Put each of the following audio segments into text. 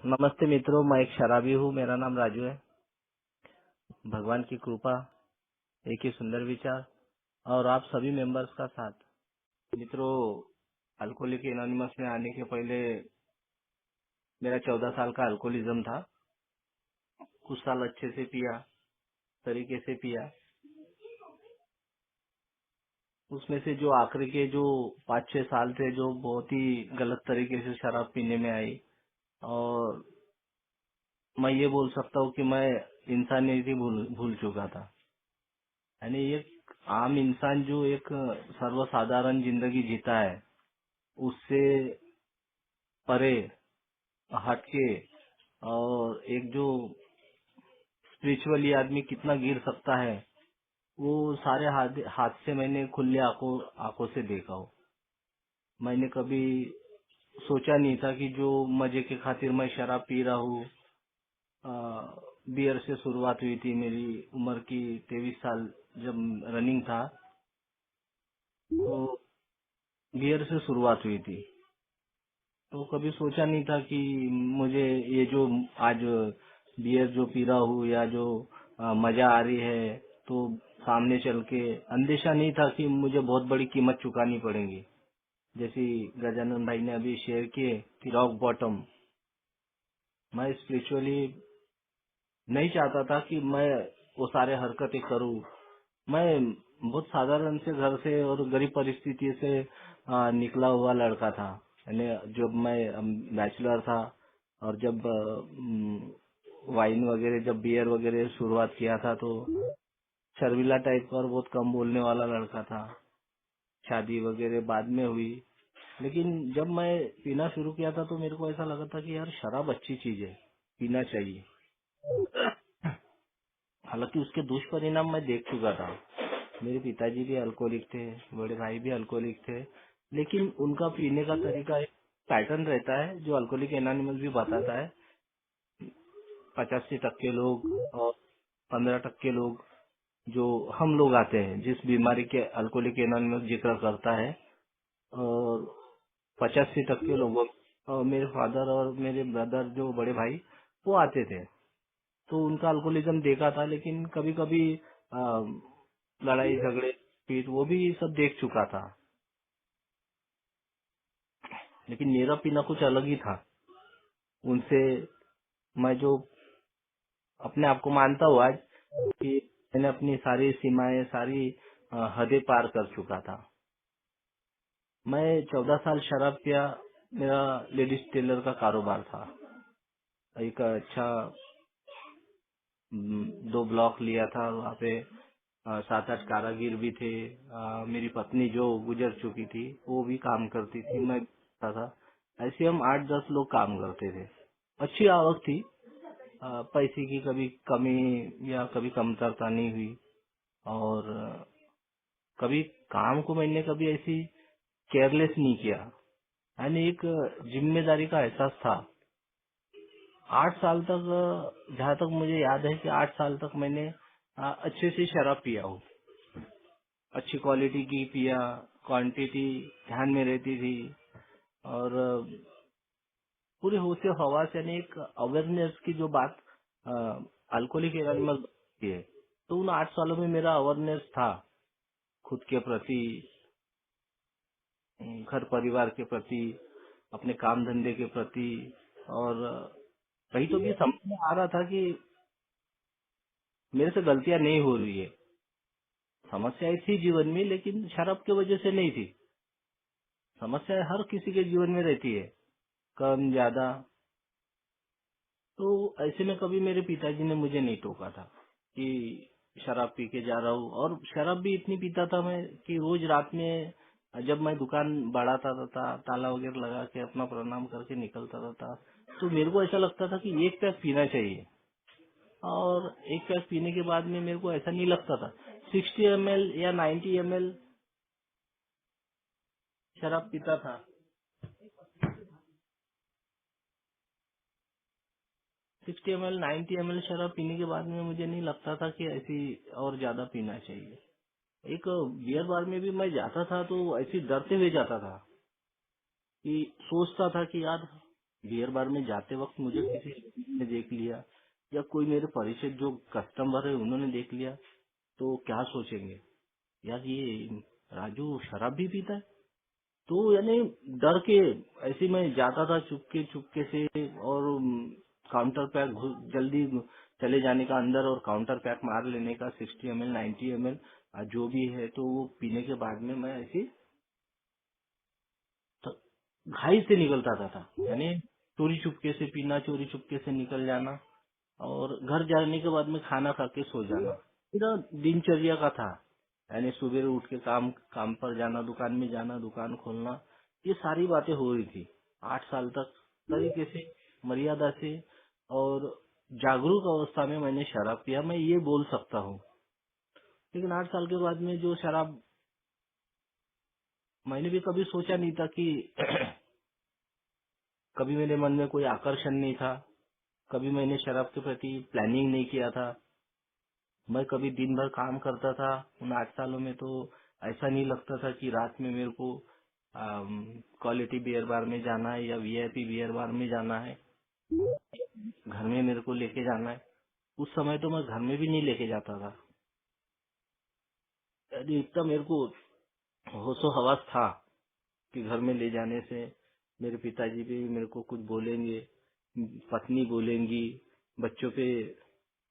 नमस्ते मित्रों, मैं एक शराबी हूँ। मेरा नाम राजू है। भगवान की कृपा, एक ही सुंदर विचार और आप सभी मेंबर्स का साथ। मित्रों, अल्कोहलिक एनोनिमस में आने के पहले मेरा 14 साल का अल्कोहलिज्म था। कुछ साल अच्छे से पिया, तरीके से पिया। उसमें से जो आखिरी के जो 5-6 साल थे, जो बहुत ही गलत तरीके से शराब पीने में आई। और मैं ये बोल सकता हूँ कि मैं इंसानियत ही भूल चुका था। यानी एक आम इंसान जो एक सर्वसाधारण जिंदगी जीता है, उससे परे हटके, और एक जो स्पिरिचुअली आदमी कितना गिर सकता है, वो सारे हादसे मैंने खुले आंखों से देखा हो। मैंने कभी सोचा नहीं था कि जो मजे के खातिर मैं शराब पी रहा हूँ। बियर से शुरुआत हुई थी मेरी उम्र की 23 साल, जब रनिंग था तो बियर से शुरुआत हुई थी। तो कभी सोचा नहीं था कि मुझे ये जो आज बियर जो पी रहा हूँ या जो मजा आ रही है, तो सामने चल के अंदेशा नहीं था कि मुझे बहुत बड़ी कीमत चुकानी पड़ेगी। जैसे गजानन भाई ने अभी शेयर किए कि रॉक बॉटम, मैं स्पिरिचुअली नहीं चाहता था कि मैं वो सारे हरकतें करूँ। मैं बहुत साधारण से घर से और गरीब परिस्थिति से निकला हुआ लड़का था। यानी जब मैं बैचलर था, और जब वाइन वगैरह, जब बियर वगैरह शुरुआत किया था, तो शर्मिला टाइप का और बहुत कम बोलने वाला लड़का था। शादी वगैरह बाद में हुई, लेकिन जब मैं पीना शुरू किया था तो मेरे को ऐसा लगा था कि यार शराब अच्छी चीज है, पीना चाहिए। हालांकि उसके दुष्परिणाम मैं देख चुका था। मेरे पिताजी भी अल्कोहलिक थे, बड़े भाई भी अल्कोहलिक थे, लेकिन उनका पीने का तरीका एक पैटर्न रहता है जो अल्कोहलिक एनोनिमस भी बताता है। 85% लोग और 15% लोग जो हम लोग आते हैं, जिस बीमारी के अल्कोहलिक एनोनिमस जिक्र करता है, और 85% लोगों, और मेरे फादर और मेरे ब्रदर जो बड़े भाई, वो आते थे। तो उनका अल्कोहलिज्म देखा था, लेकिन कभी कभी लड़ाई झगड़े पीट वो भी सब देख चुका था। लेकिन मेरा पीना कुछ अलग ही था उनसे। मैं जो अपने आप को मानता हूँ आज कि मैंने अपनी सारी सीमाएं, सारी हदें पार कर चुका था। मैं 14 साल शराब पिया। मेरा लेडीज टेलर का कारोबार था। एक अच्छा 2 ब्लॉक लिया था वहाँ पे। 7-8 कारागिर भी थे। मेरी पत्नी जो गुजर चुकी थी वो भी काम करती थी, मैं करता था। ऐसे हम 8-10 लोग काम करते थे। अच्छी आवक थी। पैसे की कभी कमी या कभी कमतरता नहीं हुई। और कभी काम को मैंने कभी ऐसी केयरलेस नहीं किया। यानी एक जिम्मेदारी का एहसास था। 8 साल तक, जहाँ तक मुझे याद है कि 8 साल तक मैंने अच्छे से शराब पिया हूँ। अच्छी क्वालिटी की पिया, क्वांटिटी ध्यान में रहती थी। और पूरे होश से हवास, यानी एक अवेयरनेस की जो बात अल्कोहलिक एनोनिमस बताती है, तो उन 8 सालों में मेरा अवेयरनेस था खुद के प्रति, घर परिवार के प्रति, अपने काम धंधे के प्रति। और कहीं तो भी समझ में आ रहा था कि मेरे से गलतियां नहीं हो रही है। समस्याएं थी जीवन में, लेकिन शराब की वजह से नहीं थी। समस्याएं हर किसी के जीवन में रहती है, कम ज्यादा। तो ऐसे में कभी मेरे पिताजी ने मुझे नहीं टोका था कि शराब पी के जा रहा हूँ। और शराब भी इतनी पीता था मैं कि रोज रात में जब मैं दुकान बढ़ाता था, ताला वगैरह लगा के अपना प्रणाम करके निकलता था, तो मेरे को ऐसा लगता था कि एक पैक पीना चाहिए। और एक पैक पीने के बाद में मेरे को ऐसा नहीं लगता था। 60 ml या 90 ml शराब पीता था। 60 ml 90 ml शराब पीने के बाद में मुझे नहीं लगता था कि ऐसी और ज्यादा पीना चाहिए। एक बियर बार में भी मैं जाता था तो ऐसी डरते हुए जाता था कि सोचता था कि यार बियर बार में जाते वक्त मुझे किसी ने देख लिया या कोई मेरे परिचित जो कस्टमर है उन्होंने देख लिया तो क्या सोचेंगे, यार ये राजू शराब भी पीता है। तो यानी डर के ऐसे मैं जाता था चुपके से, और काउंटर पैक जल्दी चले जाने का अंदर और काउंटर पैक मार लेने का 60 ml 90 ml जो भी है, तो वो पीने के बाद में मैं ऐसे तो घाई से निकलता था यानी चोरी चुपके से पीना, चोरी चुपके से निकल जाना, और घर जाने के बाद में खाना खा के सो जाना। मेरा दिनचर्या का था, यानी सुबह उठ के काम काम पर जाना, दुकान में जाना, दुकान खोलना, ये सारी बातें हो रही थी 8 साल तक तरीके से, मर्यादा से। और जागरूक अवस्था में मैंने शराब पिया, मैं ये बोल सकता हूँ। लेकिन 8 साल के बाद में जो शराब, मैंने भी कभी सोचा नहीं था कि कभी मेरे मन में कोई आकर्षण नहीं था, कभी मैंने शराब के प्रति प्लानिंग नहीं किया था। मैं कभी दिन भर काम करता था उन 8 सालों में, तो ऐसा नहीं लगता था कि रात में मेरे को क्वालिटी बियर बार में जाना है या वीआईपी बियर बार में जाना है, घर में मेरे को लेके जाना है। उस समय तो मैं घर में भी नहीं लेके जाता था, यानी इतना मेरे को होशो हवास था कि घर में ले जाने से मेरे पिताजी भी मेरे को कुछ बोलेंगे, पत्नी बोलेंगी, बच्चों पे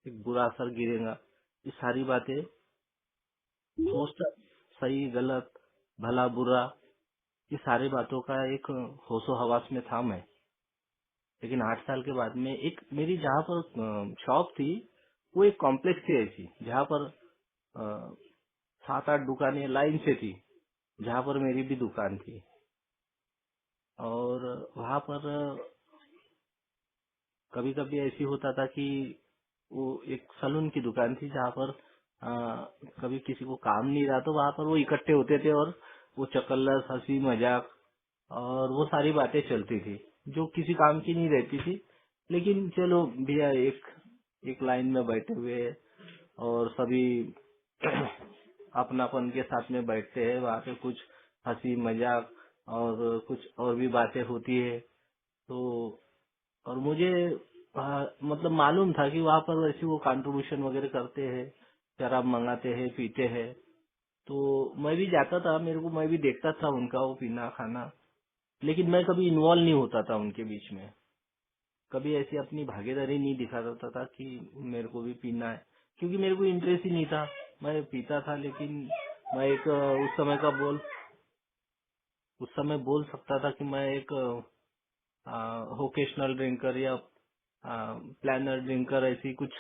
एक बुरा असर गिरेगा। ये सारी बातें सोचता, सही गलत भला बुरा, ये सारी बातों का एक होशो हवास में था मैं। लेकिन 8 साल के बाद में एक मेरी जहाँ पर शॉप थी, वो एक कॉम्प्लेक्स थी ऐसी, जहाँ पर 7-8 दुकानें लाइन से थी, जहाँ पर मेरी भी दुकान थी। और वहाँ पर कभी कभी ऐसी होता था कि वो एक सलून की दुकान थी, जहाँ पर कभी किसी को काम नहीं रहा तो वहाँ पर वो इकट्ठे होते थे, और वो चकल्लस हंसी मजाक और वो सारी बातें चलती थी जो किसी काम की नहीं रहती थी। लेकिन चलो भैया, एक एक लाइन में बैठे हुए हैं और सभी अपनापन के साथ में बैठते हैं, वहाँ पे कुछ हंसी मजाक और कुछ और भी बातें होती है। तो और मुझे मतलब मालूम था कि वहाँ पर वैसे वो कंट्रीब्यूशन वगैरह करते हैं, शराब मंगाते हैं, पीते हैं। तो मैं भी जाता था, मेरे को मैं भी देखता था उनका वो पीना खाना, लेकिन मैं कभी इन्वॉल्व नहीं होता था उनके बीच में, कभी ऐसी अपनी भागीदारी नहीं दिखाता था कि मेरे को भी पीना है, क्योंकि मेरे को इंटरेस्ट ही नहीं था। मैं पीता था, लेकिन मैं एक उस समय बोल सकता था कि मैं एक वोकेशनल ड्रिंकर या प्लानर ड्रिंकर, ऐसी कुछ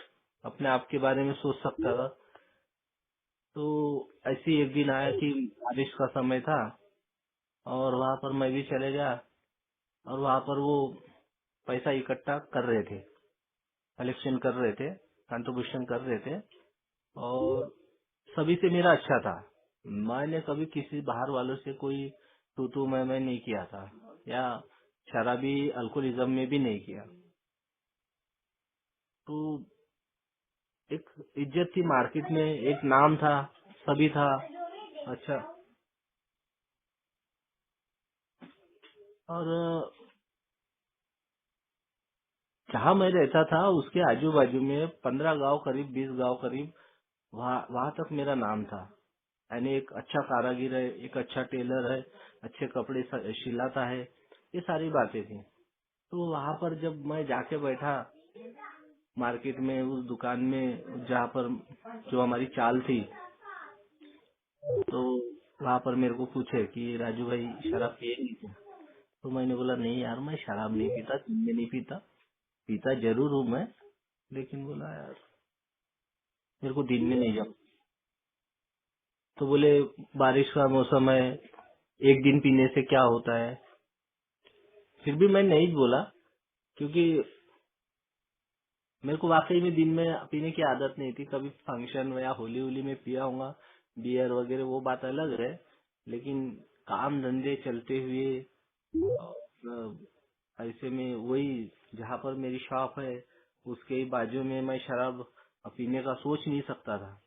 अपने आप के बारे में सोच सकता था। तो ऐसी एक दिन आया कि बारिश का समय था और वहाँ पर मैं भी चले गया, और वहाँ पर वो पैसा इकट्ठा कर रहे थे, कलेक्शन कर रहे थे, कंट्रीब्यूशन कर रहे थे, और सभी से मेरा अच्छा था। मैंने कभी किसी बाहर वालों से कोई तू मैं नहीं किया था, या शराबी अल्कोहलिज्म में भी नहीं किया। तो एक इज्जत थी मार्केट में, एक नाम था, सभी था अच्छा। और जहाँ मैं रहता था उसके आजू बाजू में 15 गांव करीब, 20 गांव करीब, वहाँ वहाँ तक मेरा नाम था। यानी एक अच्छा कारागिर है, एक अच्छा टेलर है, अच्छे कपड़े सिलाता है, ये सारी बातें थी। तो वहाँ पर जब मैं जाके बैठा मार्केट में, उस दुकान में जहाँ पर जो हमारी चाल थी, तो वहाँ पर मेरे को पूछे कि राजू भाई शराब पिएंगे क्या? तो मैंने बोला नहीं यार, मैं शराब नहीं पीता, दिन में नहीं पीता, पीता जरूर हूँ मैं, लेकिन बोला यार मेरे को दिन में नहीं जम। तो बोले बारिश का मौसम है, एक दिन पीने से क्या होता है। फिर भी मैं नहीं बोला, क्योंकि मेरे को वाकई में दिन में पीने की आदत नहीं थी। कभी फंक्शन या होली होली में पिया होगा बियर वगैरह, वो बात अलग है। लेकिन काम धंधे चलते हुए ऐसे में वही जहाँ पर मेरी शॉप है उसके ही बाजू में मैं शराब पीने का सोच नहीं सकता था।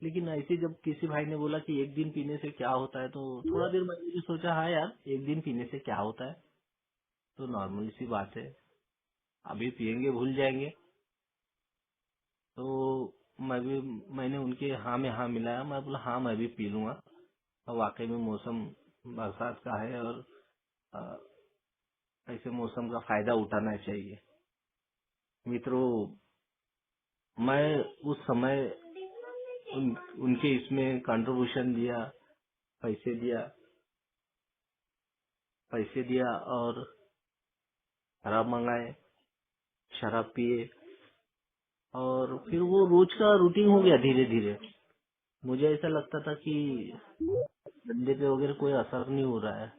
लेकिन ऐसे जब किसी भाई ने बोला कि एक दिन पीने से क्या होता है, तो थोड़ा देर मैंने भी सोचा हाँ यार, एक दिन पीने से क्या होता है। तो नॉर्मल सी बात है, अभी पियेंगे भूल जाएंगे। तो मैंने उनके हाँ में हाँ मिलाया, मैं बोला हाँ मैं भी पी लूंगा। और वाकई में मौसम बरसात का है और अ, ऐसे मौसम का फायदा उठाना चाहिए। मित्रों, मैं उस समय उनके इसमें कंट्रीब्यूशन दिया, पैसे दिया पैसे दिया और शराब मंगाए, शराब पिए, और फिर वो रोज का रूटीन हो गया धीरे धीरे। मुझे ऐसा लगता था कि धंधे पे वगैरह कोई असर नहीं हो रहा है,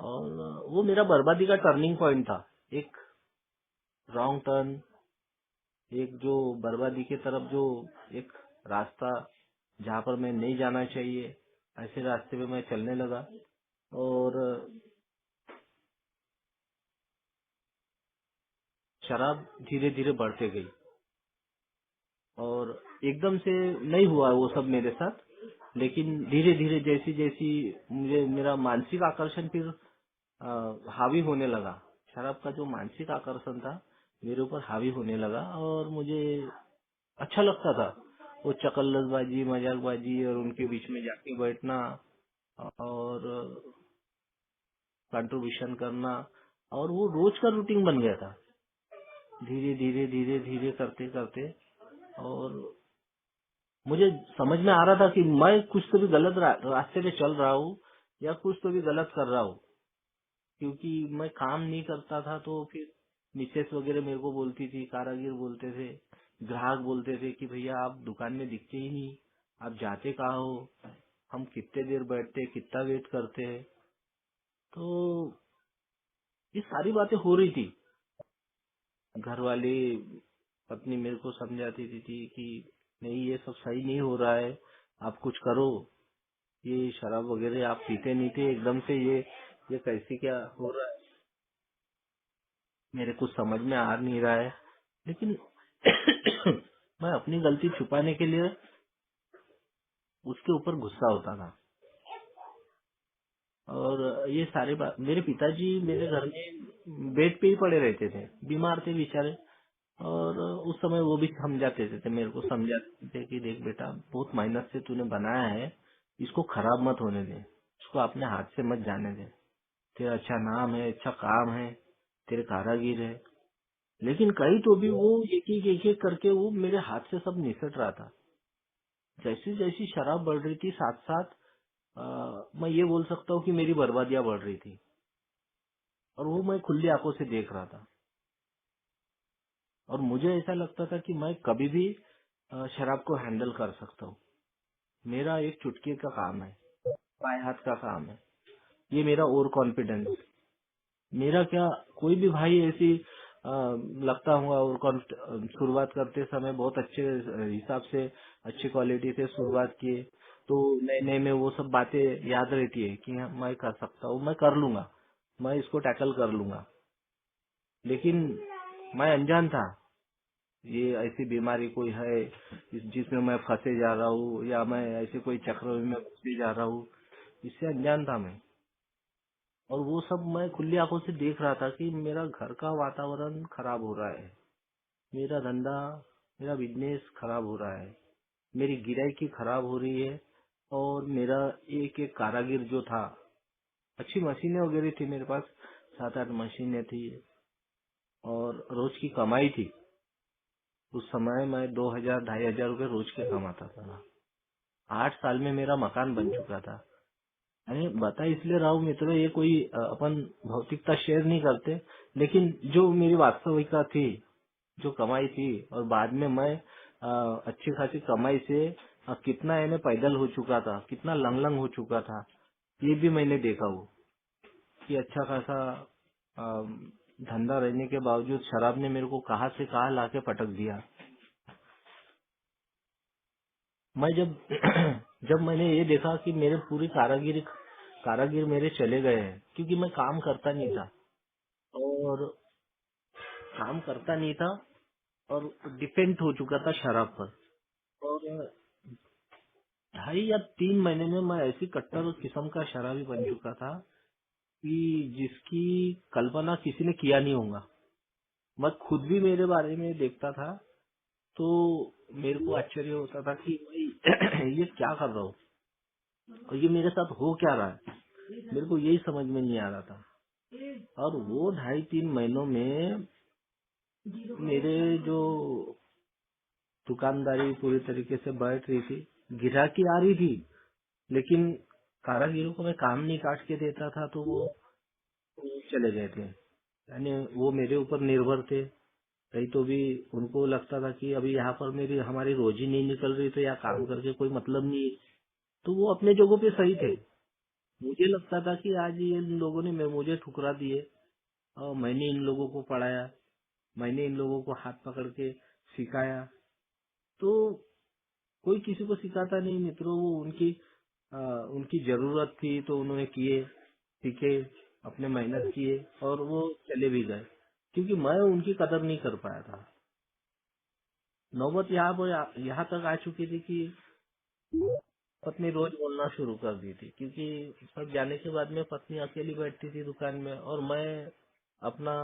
और वो मेरा बर्बादी का टर्निंग पॉइंट था। एक रॉन्ग टर्न, एक जो बर्बादी की तरफ जो एक रास्ता, जहाँ पर मैं नहीं जाना चाहिए, ऐसे रास्ते पे मैं चलने लगा। और शराब धीरे धीरे बढ़ते गई, और एकदम से नहीं हुआ वो सब मेरे साथ, लेकिन धीरे धीरे जैसी जैसी मुझे मेरा मानसिक आकर्षण फिर हावी होने लगा। शराब का जो मानसिक आकर्षण था मेरे ऊपर हावी होने लगा, और मुझे अच्छा लगता था वो चकल्लसबाजी, मजाकबाजी, और उनके बीच में जाके बैठना और कंट्रीब्यूशन करना, और वो रोज का रूटीन बन गया था धीरे धीरे धीरे धीरे करते करते। और मुझे समझ में आ रहा था कि मैं कुछ तो भी गलत रास्ते पे चल रहा हूँ, या कुछ तो भी गलत कर रहा हूँ, क्योंकि मैं काम नहीं करता था। तो फिर मिसेस वगैरह मेरे को बोलती थी, कारागिर बोलते थे, ग्राहक बोलते थे कि भैया आप दुकान में दिखते ही नहीं, आप जाते कहाँ हो, हम कितने देर बैठते, कितना वेट करते हैं। तो ये सारी बातें हो रही थी। घर वाले, पत्नी मेरे को समझाती थी कि नहीं ये सब सही नहीं हो रहा है, आप कुछ करो, ये शराब वगैरह आप पीते नहीं थे, एकदम से ये कैसे क्या हो रहा है, मेरे कुछ समझ में आ नहीं रहा है। लेकिन मैं अपनी गलती छुपाने के लिए उसके ऊपर गुस्सा होता था। और ये सारे बात, मेरे पिताजी मेरे घर में बेड पे ही पड़े रहते थे, बीमार थे बेचारे। और उस समय वो भी समझाते थे, मेरे को समझाते थे कि देख बेटा, बहुत मेहनत से तूने बनाया है, इसको खराब मत होने दे, इसको अपने हाथ से मत जाने दे, तेरा अच्छा नाम है, अच्छा काम है, तेरे कारागिर है। लेकिन कहीं तो भी वो एक एक करके वो मेरे हाथ से सब निसट रहा था। जैसी जैसी शराब बढ़ रही थी, साथ साथ मैं ये बोल सकता हूँ कि मेरी बर्बादियां बढ़ रही थी, और वो मैं खुली आंखों से देख रहा था। और मुझे ऐसा लगता था कि मैं कभी भी शराब को हैंडल कर सकता हूँ, मेरा एक चुटकी का काम है, बाएं हाथ का काम है, ये मेरा ओवर कॉन्फिडेंस। मेरा क्या, कोई भी भाई ऐसी लगता होगा, और शुरुआत करते समय बहुत अच्छे हिसाब से, अच्छी क्वालिटी से शुरुआत किए, तो नए नए में वो सब बातें याद रहती है कि हाँ, मैं कर सकता हूँ, मैं कर लूंगा, मैं इसको टैकल कर लूंगा। लेकिन मैं अनजान था, ये ऐसी बीमारी कोई है जिसमें मैं फंसे जा रहा हूँ, या मैं ऐसे कोई चक्र में फंसे जा रहा हूँ, इससे अनजान था मैं। और वो सब मैं खुली आंखों से देख रहा था कि मेरा घर का वातावरण खराब हो रहा है, मेरा धंधा, मेरा बिजनेस खराब हो रहा है, मेरी गिराई खराब हो रही है। और मेरा एक एक कारागिर जो था, अच्छी मशीनें वगैरह थी मेरे पास, 7-8 मशीनें थी, और रोज की कमाई थी। उस समय मैं 2000 2500 रुपए रोज के कमाता था। 8 साल में मेरा मकान बन चुका था। अरे बता इसलिए रहा हूँ मित्रों, ये कोई अपन भौतिकता शेयर नहीं करते, लेकिन जो मेरी वास्तविकता थी, जो कमाई थी, और बाद में मैं अच्छी खासी कमाई से कितना मैंने पैदल हो चुका था, कितना लंग हो चुका था, ये भी मैंने देखा हो कि अच्छा खासा धंधा रहने के बावजूद शराब ने मेरे को कहाँ से कहाँ लाके पटक दिया। मैं जब जब मैंने ये देखा कि मेरे पूरी कारागिर मेरे चले गए हैं, क्योंकि मैं काम करता नहीं था, और काम करता नहीं था, और डिपेंड हो चुका था शराब पर। और 2.5 या 3 महीने में मैं ऐसी कट्टर किस्म का शराबी बन चुका था कि जिसकी कल्पना किसी ने किया नहीं होगा। मैं खुद भी मेरे बारे में देखता था तो मेरे को आश्चर्य होता था कि भाई ये क्या कर रहा हूँ और ये मेरे साथ हो क्या रहा है, मेरे को यही समझ में नहीं आ रहा था। और वो 2.5-3 महीनों में मेरे जो दुकानदारी पूरी तरीके से बैठ रही थी, गिराकी आ रही थी, लेकिन कारागिरों को मैं काम नहीं काट के देता था तो वो चले गए थे। यानी वो मेरे ऊपर निर्भर थे, कहीं तो भी उनको लगता था कि अभी यहाँ पर मेरी हमारी रोजी नहीं निकल रही तो यहाँ काम करके कोई मतलब नहीं है, तो वो अपने जगहों पे सही थे। मुझे लगता था कि आज ये इन लोगों ने मुझे ठुकरा दिए और मैंने इन लोगों को पढ़ाया, मैंने इन लोगों को हाथ पकड़ के सिखाया, तो कोई किसी को सिखाता नहीं मित्रों। वो उनकी जरूरत थी तो उन्होंने किए, सीखे, अपने मेहनत किए और वो चले भी गए, क्योंकि मैं उनकी कदर नहीं कर पाया था। नौबत यहाँ तक आ चुकी थी कि पत्नी रोज बोलना शुरू कर दी थी, क्योंकि सब जाने के बाद में पत्नी अकेली बैठती थी दुकान में और मैं अपना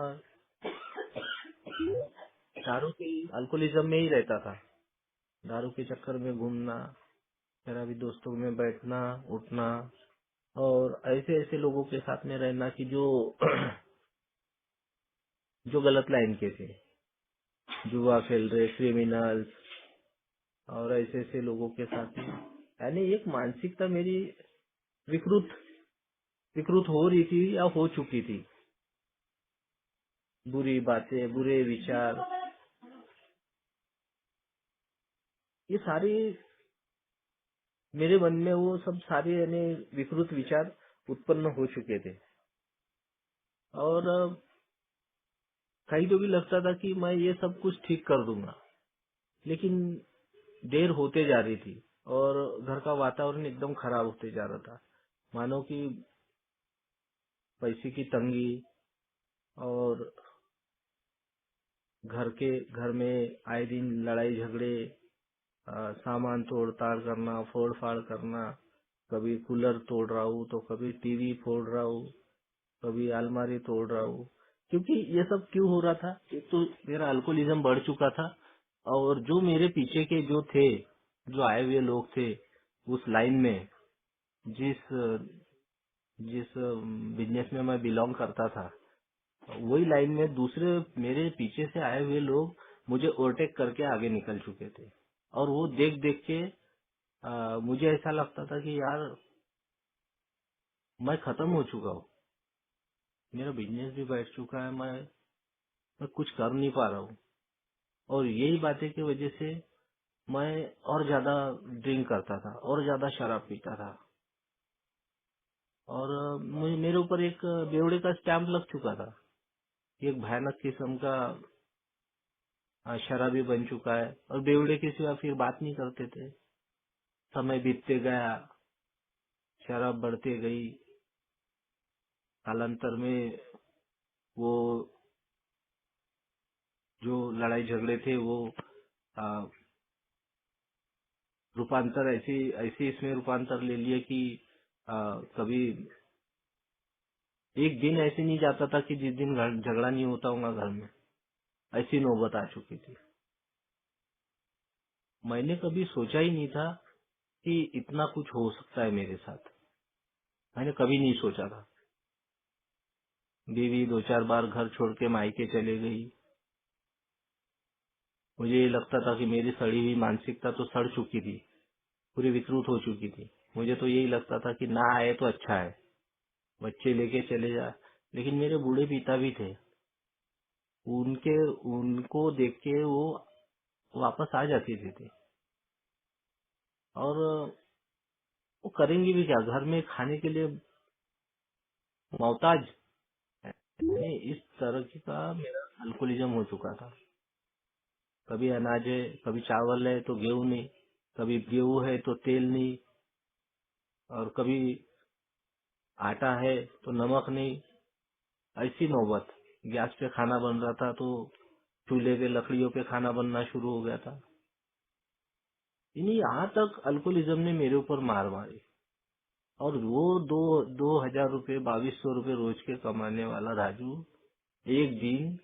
दारू के अल्कोहलिज्म में ही रहता था। दारू के चक्कर में घूमना, शराबी दोस्तों में बैठना उठना और ऐसे ऐसे लोगों के साथ में रहना कि जो जो गलत लाइन के थे, जुआ खेल रहे क्रिमिनल्स और ऐसे ऐसे लोगों के साथ में, यानी एक मानसिकता मेरी विकृत विकृत हो रही थी या हो चुकी थी। बुरी बातें, बुरे विचार, ये सारे मेरे मन में वो सब सारे यानी विकृत विचार उत्पन्न हो चुके थे। और कहीं तो भी लगता था कि मैं ये सब कुछ ठीक कर दूंगा, लेकिन देर होते जा रही थी और घर का वातावरण एकदम खराब होते जा रहा था। मानो कि पैसे की तंगी और घर में आए दिन लड़ाई झगड़े, सामान तोड़ ताड़ करना, फोड़ फाड़ करना, कभी कूलर तोड़ रहा हूँ तो कभी टीवी फोड़ रहा हूँ, कभी अलमारी तोड़ रहा हूँ। क्योंकि ये सब क्यों हो रहा था, एक तो मेरा अल्कोहलिज्म बढ़ चुका था और जो मेरे पीछे के जो थे, जो आए हुए लोग थे उस लाइन में, जिस जिस बिजनेस में मैं बिलोंग करता था, वही लाइन में दूसरे मेरे पीछे से आए हुए लोग मुझे ओवरटेक करके आगे निकल चुके थे। और वो देख देख के मुझे ऐसा लगता था कि यार मैं खत्म हो चुका हूँ, मेरा बिजनेस भी बैठ चुका है, मैं कुछ कर नहीं पा रहा हूँ। और यही बातें की वजह से मैं और ज्यादा ड्रिंक करता था और ज्यादा शराब पीता था और मेरे ऊपर एक बेवड़े का स्टैम्प लग चुका था। एक भयानक किस्म का शराबी बन चुका है और बेवड़े के सिवा फिर बात नहीं करते थे। समय बीतते गया, शराब बढ़ते गई, कालांतर में वो जो लड़ाई झगड़े थे वो आ, रूपांतर ऐसे इसमें रूपांतर ले लिए कि कभी एक दिन ऐसे नहीं जाता था कि जिस दिन झगड़ा नहीं होता होगा घर में, ऐसी नौबत आ चुकी थी। मैंने कभी सोचा ही नहीं था कि इतना कुछ हो सकता है मेरे साथ, मैंने कभी नहीं सोचा था। बीवी 2-4 बार घर छोड़ के मायके चले गई। मुझे ये लगता था कि मेरी सड़ी हुई मानसिकता तो सड़ चुकी थी, पूरी विकृत हो चुकी थी। मुझे तो यही लगता था कि ना आए तो अच्छा है, बच्चे लेके चले जा। लेकिन मेरे बूढ़े पिता भी थे, उनके उनको देख के वो वापस आ जाती थी और वो करेंगी भी क्या, घर में खाने के लिए मोहताज। इस तरह का मेरा अल्कोहलिज्म हो चुका था। कभी अनाज है, कभी चावल है तो गेहूं नहीं, कभी गेहूं है तो तेल नहीं, और कभी आटा है तो नमक नहीं। ऐसी नौबत, गैस पे खाना बन रहा था तो चूल्हे पे लकड़ियों पे खाना बनना शुरू हो गया था। यानी यहाँ तक अल्कोहलिज्म ने मेरे ऊपर मार मारी और वो 2,000 रुपए 2,200 रुपए रोज के कमाने वाला राजू एक दिन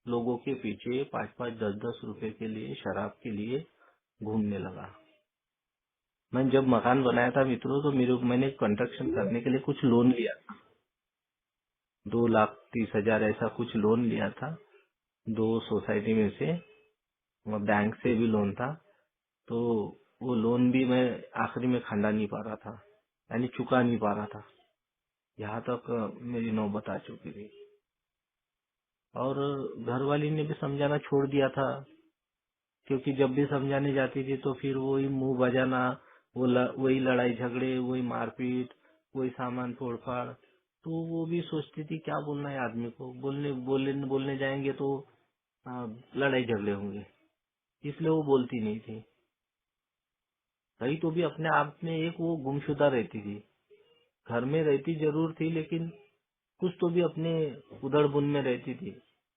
लोगों के पीछे 5-5 10-10 रुपए के लिए शराब के लिए घूमने लगा। मैंने जब मकान बनाया था मित्रों तो मैंने कंस्ट्रक्शन करने के लिए कुछ लोन लिया, 2,30,000 ऐसा कुछ लोन लिया था, 2 सोसाइटी में से और बैंक से भी लोन था। तो वो लोन भी मैं आखिरी में खंडा नहीं पा रहा था, यानी चुका नहीं पा रहा था। यहाँ तक मेरी नौबत आ चुकी थी और घर वाली ने भी समझाना छोड़ दिया था, क्योंकि जब भी समझाने जाती थी तो फिर वही मुंह बजाना, वही लड़ाई झगड़े, वही मारपीट, वही सामान फोड़फाड़। तो वो भी सोचती थी क्या बोलना है आदमी को, बोलने जाएंगे तो लड़ाई झगड़े होंगे, इसलिए वो बोलती नहीं थी। कहीं तो भी अपने आप में एक वो गुमशुदा रहती थी, घर में रहती जरूर थी लेकिन कुछ तो भी अपने उधड़ बुन में रहती थी।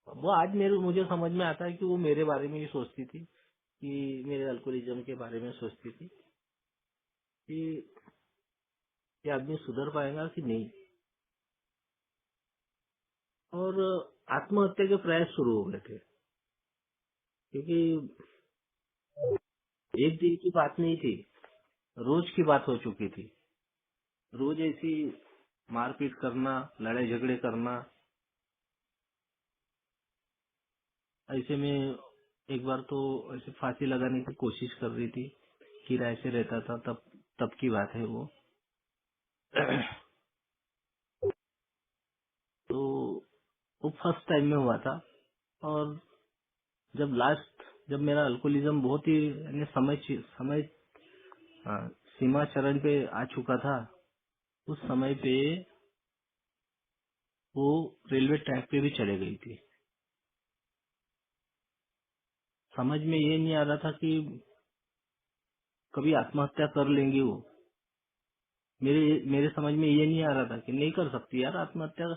वो आज मुझे समझ में आता है कि वो मेरे बारे में ही सोचती थी, कि मेरे अल्कोहलिज्म के बारे में सोचती थी कि ये आदमी सुधर पाएगा कि नहीं। और आत्महत्या के प्रयास शुरू हो गए थे, क्योंकि एक दिन की बात नहीं थी, रोज की बात हो चुकी थी। रोज ऐसी मारपीट करना, लड़ाई झगड़े करना। ऐसे में एक बार तो ऐसे फांसी लगाने की कोशिश कर रही थी, किराए से रहता था तब की बात है वो। तो वो फर्स्ट टाइम में हुआ था। और जब मेरा अल्कोहलिज्म बहुत ही यानी समय हाँ, सीमा चरण पे आ चुका था, उस समय पे वो रेलवे ट्रैक पे भी चले गई थी। समझ में ये नहीं आ रहा था कि कभी आत्महत्या कर लेंगी वो। मेरे समझ में ये नहीं आ रहा था कि नहीं कर सकती यार आत्महत्या।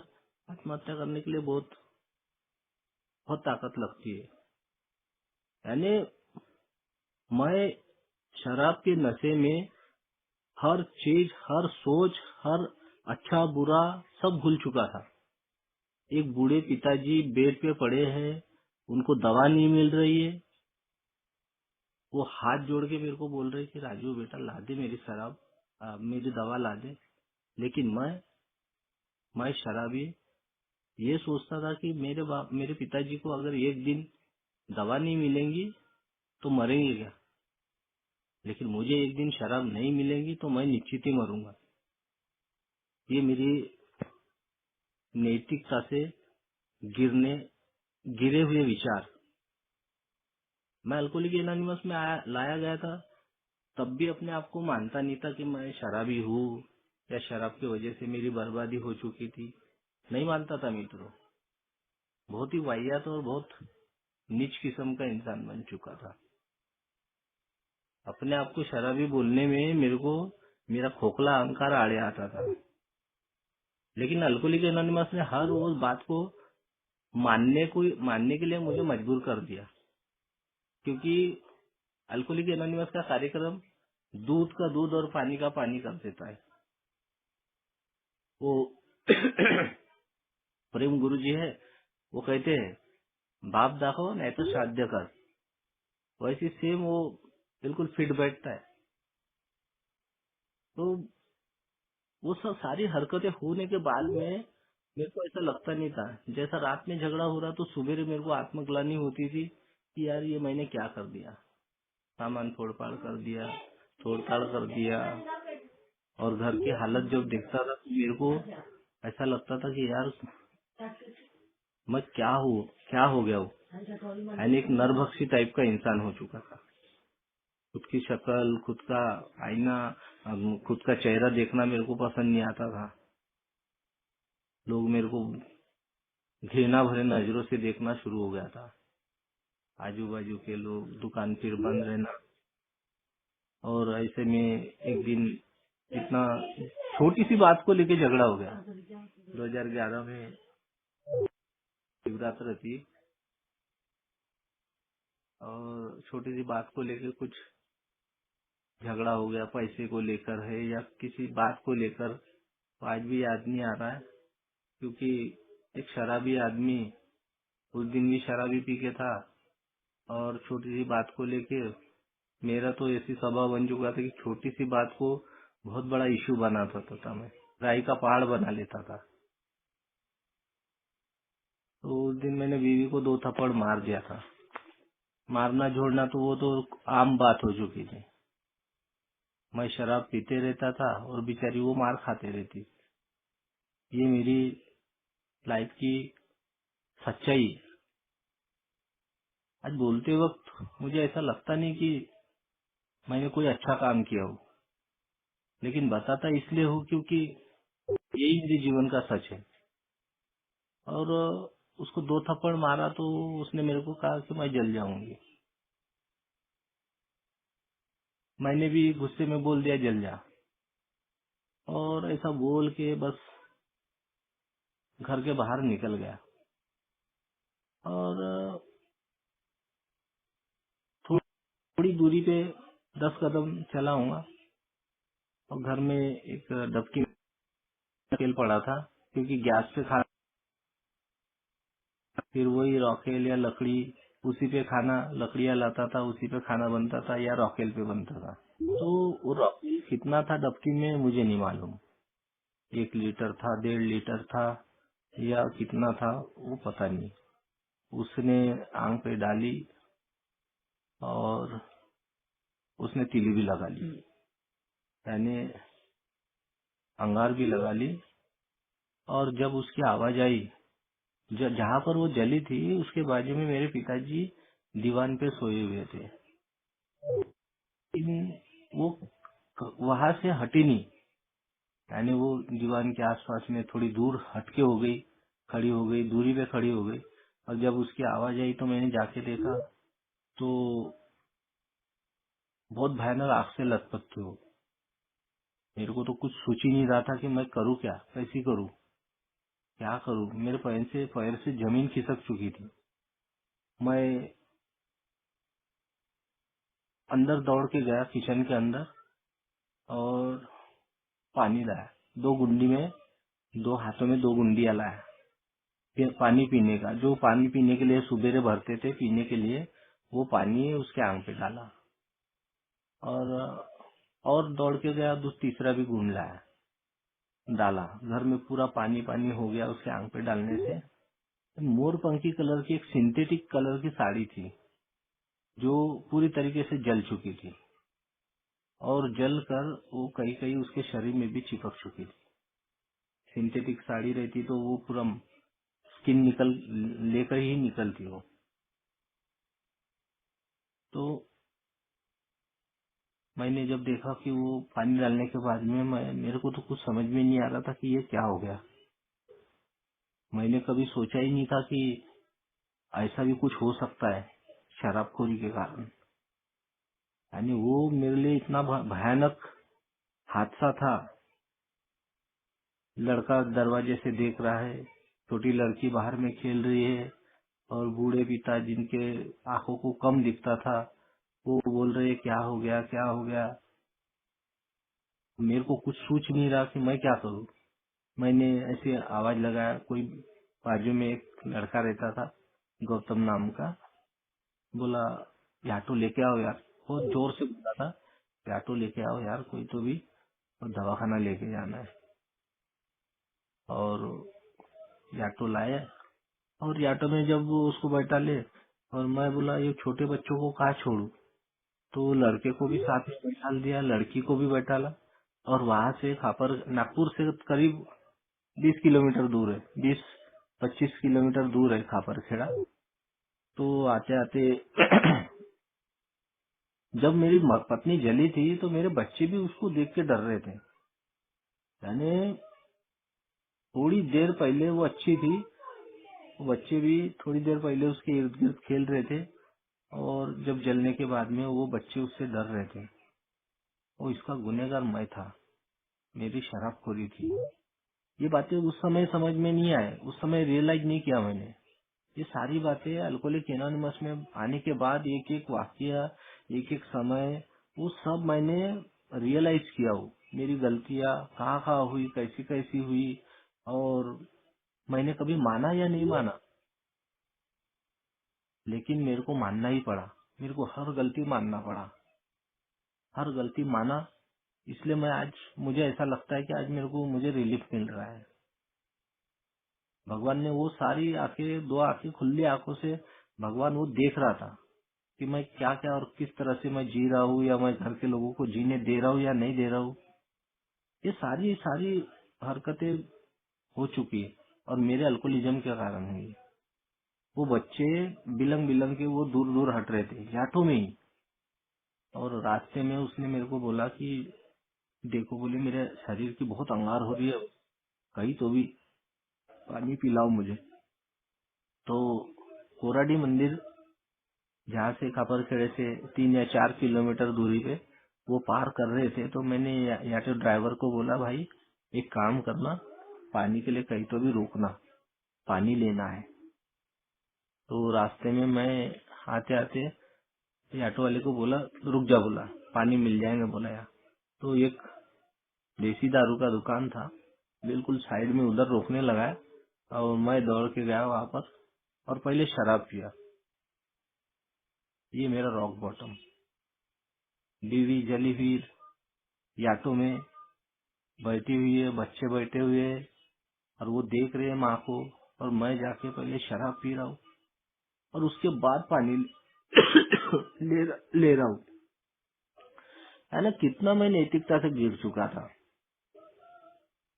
आत्महत्या करने के लिए बहुत बहुत ताकत लगती है। यानी मैं शराब के नशे में हर चीज, हर सोच, हर अच्छा बुरा सब भूल चुका था। एक बूढ़े पिताजी बेड पे पड़े हैं, उनको दवा नहीं मिल रही है, वो हाथ जोड़ के मेरे को बोल रहे कि राजू बेटा ला दे मेरी शराब, मेरी दवा ला दे। लेकिन मैं शराबी ये सोचता था कि मेरे पिताजी को अगर एक दिन दवा नहीं मिलेंगी तो मरेंगे क्या, लेकिन मुझे एक दिन शराब नहीं मिलेंगी तो मैं निश्चित ही मरूंगा। ये मेरी नैतिकता से गिरे हुए विचार। मैं अल्कोहलिक एनोनिमस में लाया गया था, तब भी अपने आप को मानता नहीं था कि मैं शराबी हूँ या शराब की वजह से मेरी बर्बादी हो चुकी थी। नहीं मानता था मित्रों। बहुत ही वाहियात और बहुत नीच किस्म का इंसान बन चुका था। अपने आप को शराबी बोलने में मेरा खोखला अहंकार आड़े आता था। लेकिन अल्कोहलिक एनोनिमस ने हर उस बात को मानने के लिए मुझे मजबूर कर दिया, क्योंकि अल्कोहलिक एनोनिमस का कार्यक्रम दूध का दूध और पानी का पानी कर देता है। वो प्रेम गुरु जी है, वो कहते हैं बाप दाखो नहीं तो श्राद्ध कर। वैसे सेम वो बिल्कुल फिट बैठता है। तो वो सब सारी हरकतें होने के बाद में मेरे को ऐसा लगता नहीं था। जैसा रात में झगड़ा हो रहा तो सुबह मेरे को आत्मग्लानि होती थी कि यार ये मैंने क्या कर दिया, सामान फोड़फाड़ कर दिया, तोड़ताड़ कर दिया। और घर की हालत जब देखता था तो मेरे को ऐसा लगता था कि यार मैं क्या हो गया हूँ। यानी एक नरभक्षी टाइप का इंसान हो चुका था। खुद की शक्ल, खुद का आईना, खुद का चेहरा देखना मेरे को पसंद नहीं आता था। लोग मेरे को घृणा भरे नजरों से देखना शुरू हो गया था। आजू बाजू के लोग, दुकान फिर बंद रहना। और ऐसे में एक दिन इतना छोटी सी बात को लेके झगड़ा हो गया। 2011 में शिवरात्रि थी और छोटी सी बात को लेके कुछ झगड़ा हो गया पैसे को लेकर है या किसी बात को लेकर, तो आज भी याद नहीं आ रहा है। क्योंकि एक शराबी आदमी उस दिन भी शराबी पी के था, और छोटी सी बात को लेके मेरा तो ऐसी स्वभाव बन चुका था कि छोटी सी बात को बहुत बड़ा इशू बनाता था। मैं राई का पहाड़ बना लेता था। तो उस दिन मैंने बीवी को 2 थप्पड़ मार दिया था। मारना झोड़ना तो वो तो आम बात हो चुकी थी। मैं शराब पीते रहता था और बेचारी वो मार खाते रहती। ये मेरी लाइफ की सच्चाई है। आज बोलते वक्त मुझे ऐसा लगता नहीं कि मैंने कोई अच्छा काम किया हो, लेकिन बताता इसलिए हूँ क्योंकि यही मेरे जीवन का सच है। और उसको 2 थप्पड़ मारा तो उसने मेरे को कहा कि मैं जल जाऊंगी। मैंने भी गुस्से में बोल दिया जल जा, और ऐसा बोल के बस घर के बाहर निकल गया। और थोड़ी दूरी पे 10 कदम चला हूँगा और घर में एक डबकी में तेल पड़ा था, क्योंकि गैस पे खाना, फिर वही रॉकेल या लकड़ी, उसी पे खाना, लकड़ियाँ लाता था, उसी पे खाना बनता था या रॉकेल पे बनता था। तो वो रॉकेल कितना था डबकी में मुझे नहीं मालूम, 1 लीटर था, 1.5 लीटर था या कितना था वो पता नहीं। उसने आंख पे डाली और उसने तीली भी लगा ली, यानी अंगार भी लगा ली। और जब उसकी आवाज आई, जहाँ पर वो जली थी उसके बाजू में मेरे पिताजी दीवान पे सोए हुए थे। लेकिन वो वहां से हटी नहीं, यानी वो दीवान के आसपास में थोड़ी दूर हटके हो गई, खड़ी हो गई, दूरी पे खड़ी हो गई। और जब उसकी आवाज आई तो मैंने जाके देखा तो बहुत भयानक आग से लथपथ थी वो। मेरे को तो कुछ सोच ही नहीं रहा था कि मैं करूँ क्या, कैसी करूँ, क्या करूँ। मेरे पैर से जमीन खिसक चुकी थी। मैं अंदर दौड़ के गया किचन के अंदर और पानी लाया, 2 गुंडी में, 2 हाथों में 2 गुंडियां लाया। फिर पानी पीने का, जो पानी पीने के लिए सुबेरे भरते थे पीने के लिए, वो पानी उसके आंख पे डाला। और दौड़ के गया, तीसरा भी गुंड लाया, डाला। घर में पूरा पानी पानी हो गया उसके आंख पे डालने से। मोरपंखी कलर की एक सिंथेटिक कलर की साड़ी थी जो पूरी तरीके से जल चुकी थी, और जल कर वो कहीं कहीं उसके शरीर में भी चिपक चुकी थी। सिंथेटिक साड़ी रहती तो वो पूरा स्किन लेकर ही निकलती हो। तो मैंने जब देखा कि वो पानी डालने के बाद में मेरे को तो कुछ समझ में नहीं आ रहा था कि ये क्या हो गया। मैंने कभी सोचा ही नहीं था कि ऐसा भी कुछ हो सकता है शराबखोरी के कारण। यानी वो मेरे लिए इतना भयानक हादसा था। लड़का दरवाजे से देख रहा है, छोटी लड़की बाहर में खेल रही है, और बूढ़े पिता जिनके आंखों को कम दिखता था वो बोल रहे क्या हो गया, क्या हो गया। मेरे को कुछ सूझ नहीं रहा कि मैं क्या करूं। मैंने ऐसे आवाज लगाया, कोई बाजू में एक लड़का रहता था गौतम नाम का, बोला ये ऑटो लेके आओ यार, बहुत जोर से बोला था, ये ऑटो लेके आओ यार कोई तो भी, और दवाखाना लेके जाना है। और ये ऑटो लाया, और ये ऑटो में जब वो उसको बैठा ले, और मैं बोला ये छोटे बच्चों को कहाँ छोड़ू, तो लड़के को भी साथ में बैठा दिया, लड़की को भी बैठाला। और वहां से खापर नागपुर से करीब 20 किलोमीटर दूर है, 20-25 किलोमीटर दूर है खापर खेड़ा। तो आते आते जब मेरी पत्नी जली थी तो मेरे बच्चे भी उसको देख के डर रहे थे। यानी थोड़ी देर पहले वो अच्छी थी, वो बच्चे भी थोड़ी देर पहले उसके इर्द गिर्द खेल रहे थे, और जब जलने के बाद में वो बच्चे उससे डर रहे थे। और इसका गुनहगार मैं था, मेरी शराबखोरी थी। ये बातें उस समय समझ में नहीं आए, उस समय रियलाइज नहीं किया मैंने। ये सारी बातें अल्कोहलिक एनोनिमस में आने के बाद एक एक वाक्य, एक एक समय वो सब मैंने रियलाइज किया हूँ, मेरी गलतियाँ कहाँ कहाँ हुई, कैसी कैसी हुई। और मैंने कभी माना या नहीं माना, लेकिन मेरे को मानना ही पड़ा। मेरे को हर गलती मानना पड़ा, हर गलती माना। इसलिए मैं आज, मुझे ऐसा लगता है कि आज मुझे रिलीफ मिल रहा है। भगवान ने वो सारी आंखें, दो आंखें खुली आंखों से भगवान वो देख रहा था कि मैं क्या क्या और किस तरह से मैं जी रहा हूँ, या मैं घर के लोगों को जीने दे रहा हूँ या नहीं दे रहा हूँ। ये सारी सारी हरकतें हो चुकी है और मेरे अल्कोहलिज्म के कारण है ये। वो बच्चे बिलंग बिलंग के वो दूर दूर हट रहे थे जाटों में ही, और रास्ते में उसने मेरे को बोला कि देखो, बोले मेरे शरीर की बहुत अंगार हो रही है, कहीं तो भी पानी पिलाओ मुझे। तो कोराडी मंदिर, जहाँ से खापरखेड़े से 3 या 4 किलोमीटर दूरी पे वो पार कर रहे थे, तो मैंने यहाँ के ड्राइवर को बोला, भाई एक काम करना, पानी के लिए कहीं तो भी रुकना, पानी लेना है। तो रास्ते में मैं आते आते ऑटो वाले को बोला, रुक जा, बोला पानी मिल जाएंगे, बोला यार। तो एक देसी दारू का दुकान था, बिल्कुल साइड में, उधर रोकने लगा और मैं दौड़ के गया वहां पर और पहले शराब पिया। ये मेरा रॉक बॉटम। बीवी जली हुई ऑटो में बैठी हुई है, बच्चे बैठे हुए हैं और वो देख रहे हैं माँ को, और मैं जाके पहले शराब पी रहा हूँ और उसके बाद पानी ले रहा हूँ। है ना, कितना मैं नैतिकता से गिर चुका था,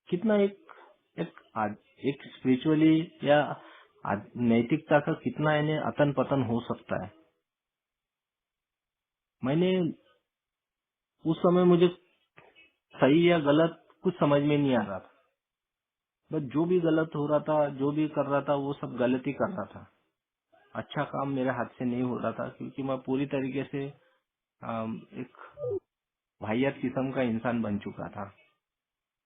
कितना एक एक स्पिरिचुअली या नैतिकता का कितना इन्हें अतन पतन हो सकता है। मैंने उस समय, मुझे सही या गलत कुछ समझ में नहीं आ रहा था, बस जो भी गलत हो रहा था, जो भी कर रहा था, वो सब गलत ही कर रहा था। अच्छा काम मेरे हाथ से नहीं हो रहा था, क्योंकि मैं पूरी तरीके से एक वाहियात किस्म का इंसान बन चुका था,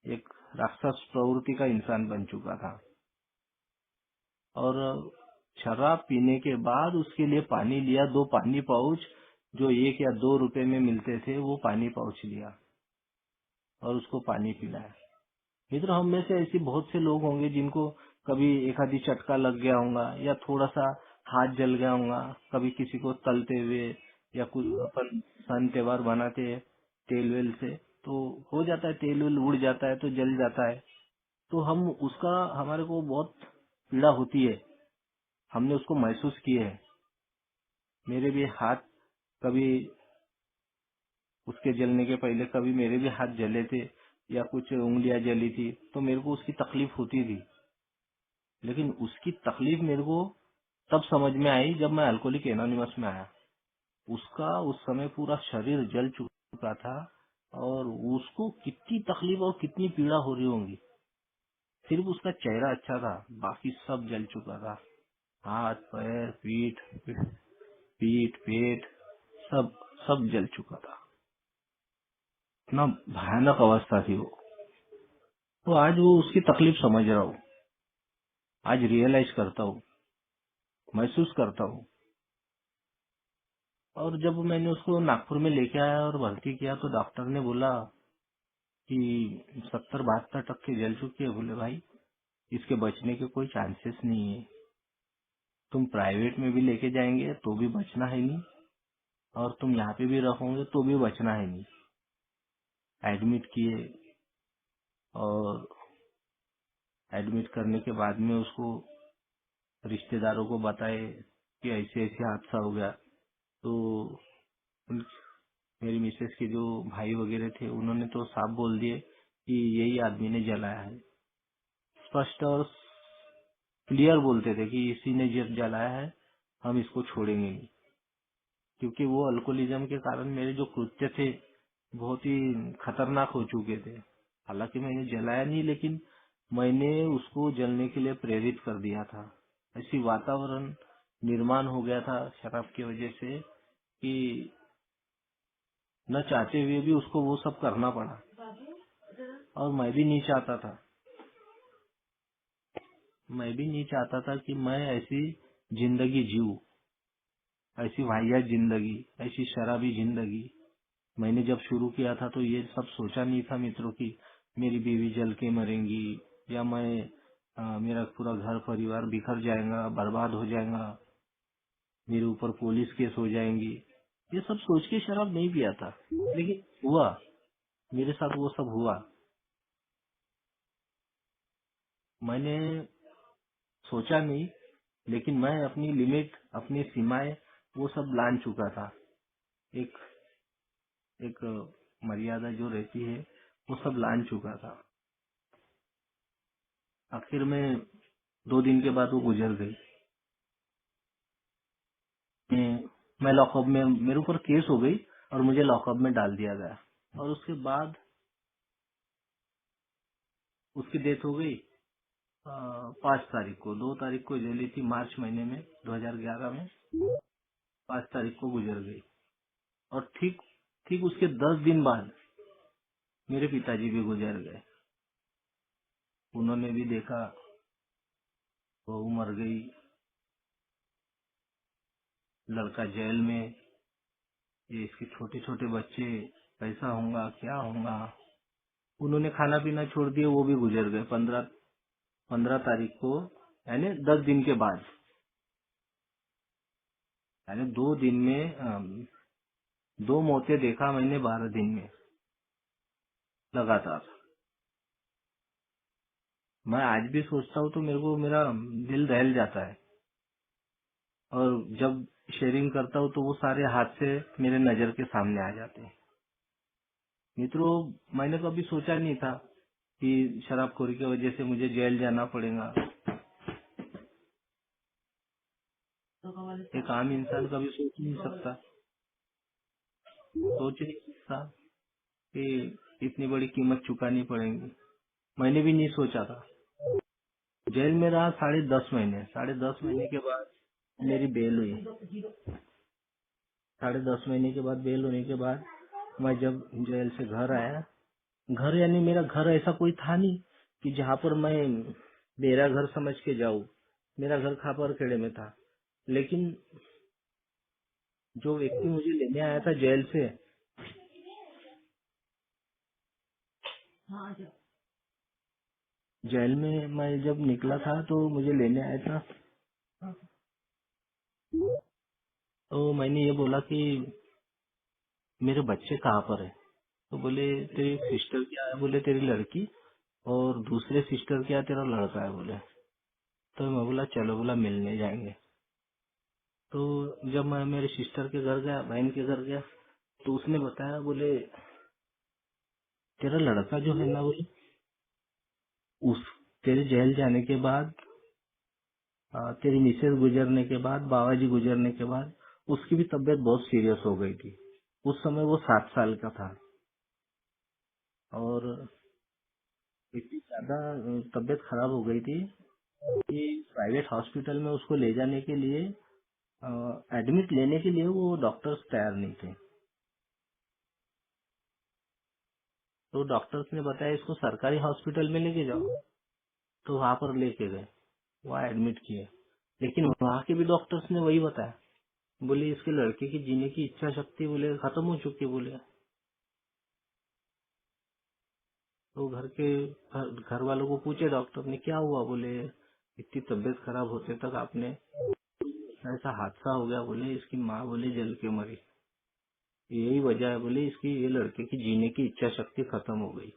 एक राक्षस प्रवृत्ति का इंसान बन चुका था। और शराब पीने के बाद उसके लिए पानी लिया, 2 पानी पाउच जो 1 या 2 रुपए में मिलते थे, वो पानी पाउच लिया और उसको पानी पिलाया। मित्र, हम में से ऐसे बहुत से लोग होंगे जिनको कभी एक आधी चटका लग गया होगा, या थोड़ा सा हाथ जल गया होगा, कभी किसी को तलते हुए, या कुछ अपन सन त्योहार बनाते हैं तेल वेल से, तो हो जाता है, तेल वेल उड़ जाता है तो जल जाता है। तो हम उसका, हमारे को बहुत पीड़ा होती है, हमने उसको महसूस किए है। मेरे भी हाथ कभी, उसके जलने के पहले कभी मेरे भी हाथ जले थे, या कुछ उंगलियां जली थी, तो मेरे को उसकी तकलीफ होती थी। लेकिन उसकी तकलीफ मेरे को तब समझ में आई जब मैं अल्कोहलिक एनोनिमस में आया। उसका उस समय पूरा शरीर जल चुका था और उसको कितनी तकलीफ और कितनी पीड़ा हो रही होंगी। सिर्फ उसका चेहरा अच्छा था, बाकी सब जल चुका था। हाथ, पैर, पीठ, पीठ, पेट, सब सब जल चुका था। इतना भयानक अवस्था थी वो। तो आज वो उसकी तकलीफ समझ रहा हूँ, आज रियलाइज करता हूँ, महसूस करता हूँ। और जब मैंने उसको नागपुर में लेके आया और भर्ती किया, तो डॉक्टर ने बोला कि 70-72% जल चुकी है। बोले भाई, इसके बचने के कोई चांसेस नहीं है, तुम प्राइवेट में भी लेके जाएंगे तो भी बचना है नहीं, और तुम यहाँ पे भी रखोगे तो भी बचना है नहीं। एडमिट किए, और एडमिट करने के बाद में उसको रिश्तेदारों को बताए कि ऐसे ऐसे हादसा हो गया। तो उन- मेरी मिसेस के जो भाई वगैरह थे, उन्होंने तो साफ बोल दिए कि यही आदमी ने जलाया है। स्पष्ट और क्लियर बोलते थे कि इसी ने जलाया है, हम इसको छोड़ेंगे नहीं। क्योंकि वो अल्कोहलिज्म के कारण मेरे जो कृत्य थे बहुत ही खतरनाक हो चुके थे। हालांकि मैंने जलाया नहीं, लेकिन मैंने उसको जलने के लिए प्रेरित कर दिया था। ऐसी वातावरण निर्माण हो गया था शराब की वजह से कि न चाहते हुए भी उसको वो सब करना पड़ा, और मैं भी नहीं चाहता था। मैं भी नहीं चाहता था कि मैं ऐसी जिंदगी जीऊं, ऐसी वाहियात जिंदगी, ऐसी शराबी जिंदगी। मैंने जब शुरू किया था तो ये सब सोचा नहीं था मित्रों की मेरी बीवी जल के मरेंगी या मेरा पूरा घर परिवार बिखर जाएगा, बर्बाद हो जाएगा, मेरे ऊपर पुलिस केस हो जाएंगी। ये सब सोच के शराब नहीं पिया था, लेकिन हुआ, मेरे साथ वो सब हुआ। मैंने सोचा नहीं, लेकिन मैं अपनी लिमिट, अपनी सीमाएं वो सब लान चुका था। एक एक मर्यादा जो रहती है वो सब लान चुका था। आखिर में 2 दिन के बाद वो गुजर गई। मैं लॉकअप में, मेरे ऊपर केस हो गई और मुझे लॉकअप में डाल दिया गया। और उसके बाद उसकी डेथ हो गई 5 तारीख को। 2 तारीख को जली थी, मार्च महीने में 2011 में। 5 तारीख को गुजर गई। और ठीक ठीक उसके 10 दिन बाद मेरे पिताजी भी गुजर गए। उन्होंने भी देखा बहू मर गई, लड़का जेल में, ये इसके छोटे छोटे बच्चे, कैसा होगा क्या होगा। उन्होंने खाना पीना छोड़ दिया, वो भी गुजर गए 15 तारीख को, यानी 10 दिन के बाद। यानी 2 दिन में 2 मौतें देखा मैंने 12 दिन में लगातार। मैं आज भी सोचता हूँ तो मेरे को मेरा दिल दहल जाता है। और जब शेयरिंग करता हूँ तो वो सारे हादसे मेरे नजर के सामने आ जाते हैं। मित्रों, मैंने कभी सोचा नहीं था कि शराबखोरी की वजह से मुझे जेल जाना पड़ेगा। एक आम इंसान कभी सोच नहीं सकता, सोच नहीं सकता कि इतनी बड़ी कीमत चुकानी पड़ेगी। मैंने भी नहीं सोचा था। जेल में रहा 10.5 महीने। 10.5 महीने के बाद मेरी बेल हुई। 10.5 महीने के बाद बेल होने के बाद मैं जब जेल से घर आया, घर यानी मेरा घर ऐसा कोई था नहीं कि जहाँ पर मैं मेरा घर समझ के जाऊँ। मेरा घर खापर खेड़े में था। लेकिन जो व्यक्ति मुझे लेने आया था जेल से, जेल में मैं जब निकला था तो मुझे लेने आया था, तो मैंने ये बोला कि मेरे बच्चे कहाँ पर है। तो बोले तेरी सिस्टर क्या है, बोले तेरी लड़की, और दूसरे सिस्टर क्या तेरा लड़का है बोले। तो मैं बोला चलो, बोला मिलने जाएंगे। तो जब मैं मेरे सिस्टर के घर गया, बहन के घर गया, तो उसने बताया, बोले तेरा लड़का जो है ना, बोले उस तेरे जेल जाने के बाद, तेरी मिसेज गुजरने के बाद, बाबा जी गुजरने के बाद उसकी भी तबीयत बहुत सीरियस हो गई थी। उस समय वो 7 साल का था और इतनी ज्यादा तबीयत खराब हो गई थी कि प्राइवेट हॉस्पिटल में उसको ले जाने के लिए, एडमिट लेने के लिए वो डॉक्टर्स तैयार नहीं थे। तो डॉक्टर्स ने बताया इसको सरकारी हॉस्पिटल में लेके जाओ। तो वहां पर लेके गए, वहाँ एडमिट किए। लेकिन वहाँ के भी डॉक्टर्स ने वही बताया, बोले इसके लड़के की जीने की इच्छा शक्ति बोले खत्म हो चुकी है बोले। तो घर वालों को पूछे डॉक्टर ने क्या हुआ, बोले इतनी तबीयत खराब होते तक आपने, ऐसा हादसा हो गया बोले, इसकी माँ बोले जल के मरी, यही वजह है बोले इसकी, ये लड़के की जीने की इच्छा शक्ति खत्म हो गई।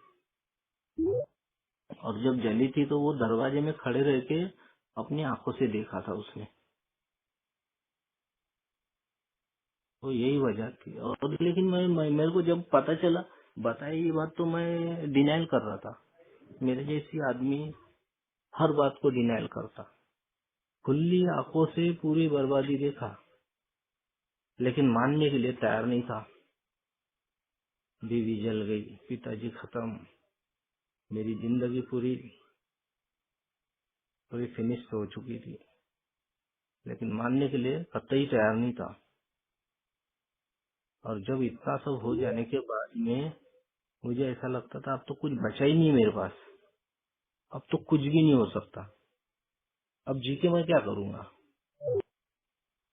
और जब जली थी तो वो दरवाजे में खड़े रह के अपनी आंखों से देखा था उसने। तो यही वजह थी। और लेकिन मेरे को जब पता चला, बताई ये बात, तो मैं डिनाइल कर रहा था। मेरे जैसी आदमी हर बात को डिनाइल करता, खुली आंखों से पूरी बर्बादी देखा, लेकिन मानने के लिए तैयार नहीं था। बीवी जल गई, पिताजी खत्म, मेरी जिंदगी पूरी पूरी फिनिश हो चुकी थी, लेकिन मानने के लिए कतई तैयार नहीं था। और जब इतना सब हो जाने के बाद में मुझे ऐसा लगता था अब तो कुछ बचा ही नहीं मेरे पास, अब तो कुछ भी नहीं हो सकता, अब जी के मैं क्या करूंगा।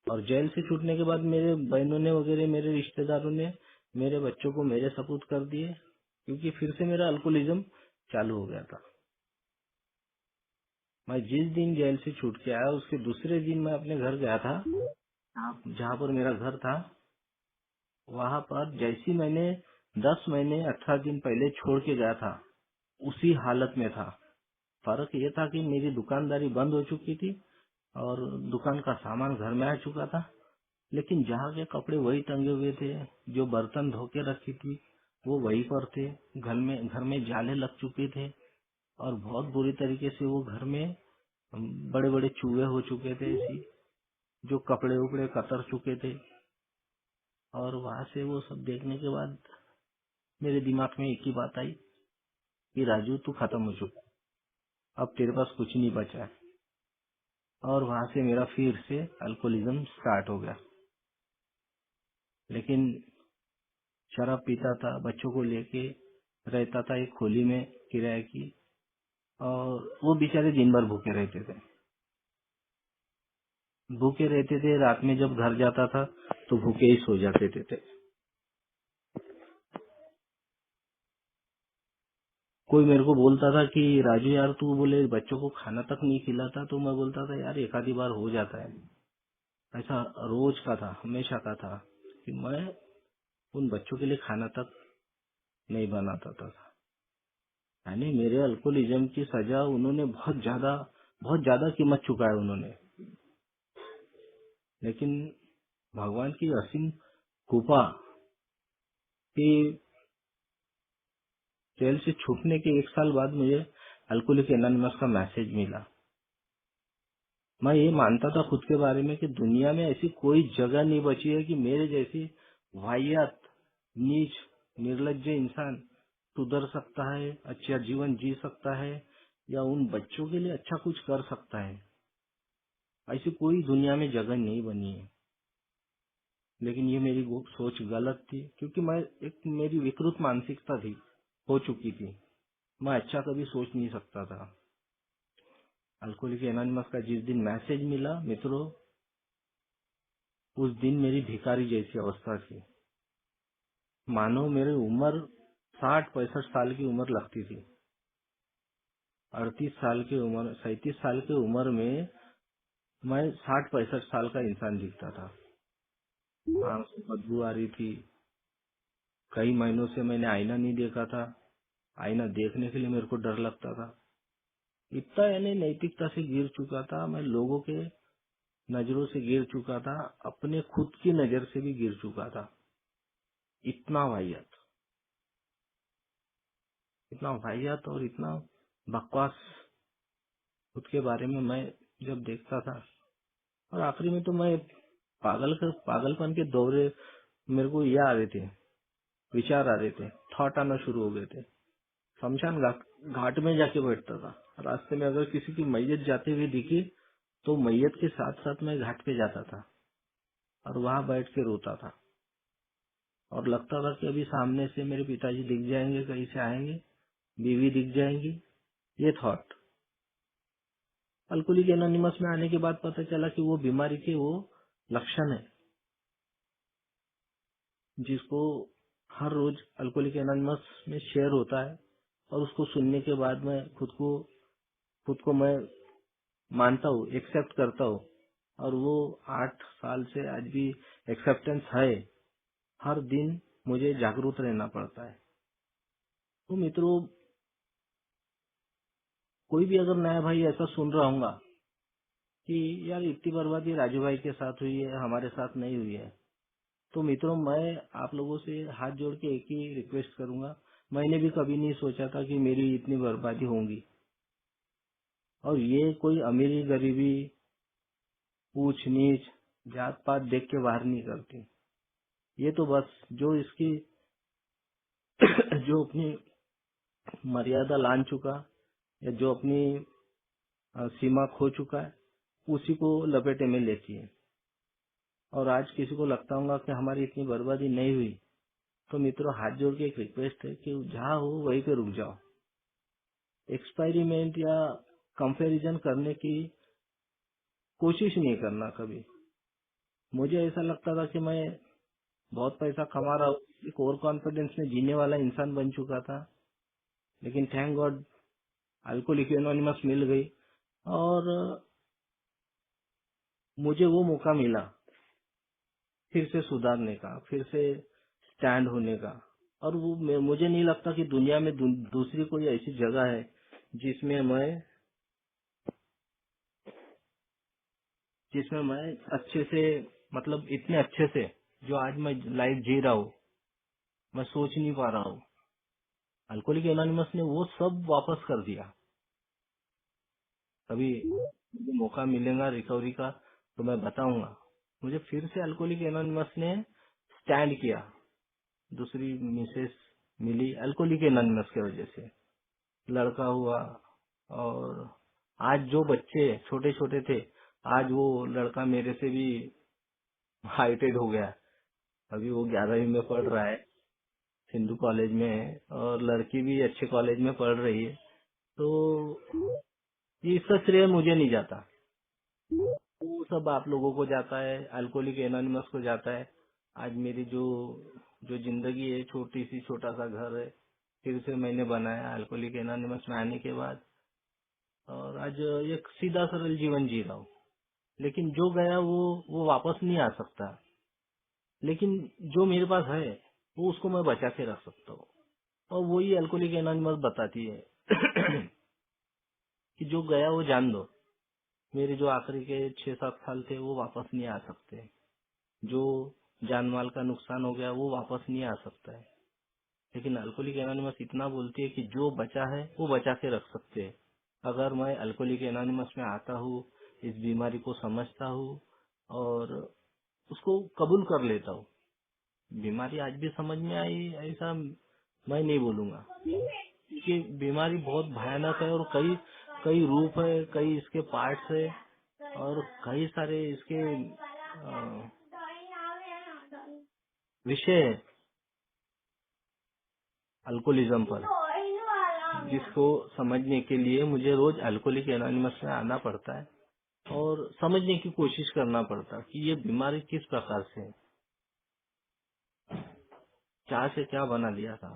और जेल से छूटने के बाद मेरे बहनों ने वगैरह, मेरे रिश्तेदारों ने मेरे बच्चों को मेरे सपूत कर दिए, क्योंकि फिर से मेरा अल्कोहलिज्म चालू हो गया था। मैं जिस दिन जेल से छूट के आया उसके दूसरे दिन मैं अपने घर गया था, जहाँ पर मेरा घर था। वहाँ पर जैसी मैंने 10 महीने 18 दिन पहले छोड़ के गया था, उसी हालत में था। फर्क ये था कि मेरी दुकानदारी बंद हो चुकी थी और दुकान का सामान घर में आ चुका था, लेकिन जहाँ के कपड़े वही टंगे हुए थे, जो बर्तन धो के रखी थी वो वहीं पर थे। घर में जाले लग चुके थे और बहुत बुरी तरीके से वो घर में बड़े बड़े चूहे हो चुके थे, ऐसी जो कपड़े उपड़े कतर चुके थे। और वहां से वो सब देखने के बाद मेरे दिमाग में एक ही बात आई कि राजू तू खत्म हो चुका, अब तेरे पास कुछ नहीं बचा है। और वहां से मेरा फिर से अल्कोहलिज्म स्टार्ट हो गया। लेकिन शराब पीता था, बच्चों को लेके रहता था एक खोली में किराए की, और वो बेचारे दिन भर भूखे रहते थे। रात में जब घर जाता था तो भूखे ही सो जाते थे। कोई मेरे को बोलता था कि राजू यार तू बोले बच्चों को खाना तक नहीं खिलाता, तो मैं बोलता था यार एक आधी बार हो जाता है। ऐसा रोज का था, हमेशा का था कि मैं उन बच्चों के लिए खाना तक नहीं बनाता था। यानी मेरे अल्कोहलिज्म की सजा उन्होंने बहुत ज्यादा कीमत चुकाया उन्होंने। लेकिन भगवान की असीम कृपा कि जेल से छूटने के 1 साल बाद मुझे अल्कोहलिक एनोनिमस का मैसेज मिला। मैं ये मानता था खुद के बारे में कि दुनिया में ऐसी कोई जगह नहीं बची है कि मेरे जैसी वाहियात, नीच, निर्लज्ज इंसान सुधर सकता है, अच्छा जीवन जी सकता है या उन बच्चों के लिए अच्छा कुछ कर सकता है। ऐसी कोई दुनिया में जगह नहीं बनी है। लेकिन ये मेरी सोच गलत थी, क्योंकि मेरी विकृत मानसिकता थी, हो चुकी थी। मैं अच्छा कभी सोच नहीं सकता था। अल्कोहलिक एनोनिमस का जिस दिन मैसेज मिला मित्रों, उस दिन मेरी भिखारी जैसी अवस्था थी। मानो मेरी उम्र 60-65 साल की उम्र लगती थी। 38 साल की उम्र, 37 साल की उम्र में मैं 60-65 साल का इंसान दिखता था। आंख से बदबू आ रही थी। कई महीनों से मैंने आईना नहीं देखा था। आईना देखने के लिए मेरे को डर लगता था। इतना यानी नैतिकता से गिर चुका था मैं, लोगों के नजरों से गिर चुका था, अपने खुद की नजर से भी गिर चुका था। इतना वाहियात और इतना बकवास खुद के बारे में मैं जब देखता था। और आखिरी में तो मैं पागलपन के दौरे मेरे को ये आ रहे थे, विचार आ रहे थे, थॉट आना शुरू हो गए थे। शमशान घाट में जाके बैठता था। रास्ते में अगर किसी की मैयत जाते हुए दिखी तो मैयत के साथ साथ मैं घाट पे जाता था और वहां बैठ के रोता था। और लगता था कि अभी सामने से मेरे पिताजी दिख जाएंगे, कहीं से आएंगे, बीवी दिख जाएंगी। ये थॉट। अल्कोहलिक एनोनिमस में आने के बाद पता चला कि वो बीमारी के वो लक्षण है, जिसको हर रोज अल्कोहलिक एनोनिमस में शेयर होता है। और उसको सुनने के बाद मैं खुद को मैं मानता हूँ, एक्सेप्ट करता हूँ। और वो 8 साल से आज भी एक्सेप्टेंस है। हर दिन मुझे जागरूक रहना पड़ता है। तो मित्रों, कोई भी अगर नया भाई ऐसा सुन रहा होगा कि यार इतनी बर्बादी राजू भाई के साथ हुई है, हमारे साथ नहीं हुई है, तो मित्रों मैं आप लोगों से हाथ जोड़ के एक ही रिक्वेस्ट करूंगा। मैंने भी कभी नहीं सोचा था कि मेरी इतनी बर्बादी होगी। और ये कोई अमीरी गरीबी, ऊंच नीच, जात पात देख के बाहर नहीं करती। ये तो बस जो इसकी जो अपनी मर्यादा लान चुका या जो अपनी सीमा खो चुका है, उसी को लपेटे में लेती है। और आज किसी को लगता होगा कि हमारी इतनी बर्बादी नहीं हुई, तो मित्रों हाथ जोड़ के एक रिक्वेस्ट है कि जहाँ हो वहीं पे रुक जाओ। एक्सपेरिमेंट या कंपैरिजन करने की कोशिश नहीं करना कभी। मुझे ऐसा लगता था कि मैं बहुत पैसा कमा रहा हूँ, एक ओवर कॉन्फिडेंस में जीने वाला इंसान बन चुका था। लेकिन थैंक गॉड अल्कोहलिक एनोनिमस मिल गई और मुझे वो मौका मिला फिर से सुधारने का, फिर से स्टैंड होने का। और वो मुझे नहीं लगता कि दुनिया में दूसरी कोई ऐसी जगह है जिसमें मैं अच्छे से, मतलब इतने अच्छे से जो आज मैं लाइफ जी रहा हूँ, मैं सोच नहीं पा रहा हूँ। अल्कोहलिक एनोनिमस ने वो सब वापस कर दिया। कभी मुझे मौका मिलेगा रिकवरी का तो मैं बताऊंगा। मुझे फिर से अल्कोहलिक एनोनिमस ने स्टैंड किया। दूसरी मिसेस मिली अल्कोहलिक एनोनिमस की वजह से, लड़का हुआ। और आज जो बच्चे छोटे छोटे थे, आज वो लड़का मेरे से भी हाइटेड हो गया। अभी वो 11वीं में पढ़ रहा है, हिंदू कॉलेज में है, और लड़की भी अच्छे कॉलेज में पढ़ रही है। तो ये इसका श्रेय मुझे नहीं जाता, वो सब आप लोगों को जाता है, अल्कोहलिक एनोनिमस को जाता है। आज मेरी जो जो जिंदगी है, छोटी सी छोटा सा घर है, फिर से मैंने बनाया अल्कोहलिक एनोनिमस में आने के बाद। और आज एक सीधा सरल जीवन जी रहा हूँ। लेकिन जो गया वो वापस नहीं आ सकता। लेकिन जो मेरे पास है वो उसको मैं बचा के रख सकता हूँ। और वही अल्कोहलिक एनोनिमस बताती है कि जो गया वो जान दो। मेरे जो आखिरी के 6-7 साल थे वो वापस नहीं आ सकते। जो जान माल का नुकसान हो गया वो वापस नहीं आ सकता है। लेकिन अल्कोहलिक एनोनिमस इतना बोलती है कि जो बचा है वो बचा के रख सकते हैं। अगर मैं अल्कोहलिक एनोनिमस में आता हूँ, इस बीमारी को समझता हूँ और उसको कबूल कर लेता हूँ। बीमारी आज भी समझ में आई ऐसा मैं नहीं बोलूंगा, कि बीमारी बहुत भयानक है और कई कई रूप है, कई इसके पार्ट्स है और कई सारे इसके अ, विषय है अल्कोहलिज्म पर, जिसको समझने के लिए मुझे रोज अल्कोहलिक एनोनिमस में आना पड़ता है और समझने की कोशिश करना पड़ता है कि ये बीमारी किस प्रकार से है, क्या से क्या बना लिया था।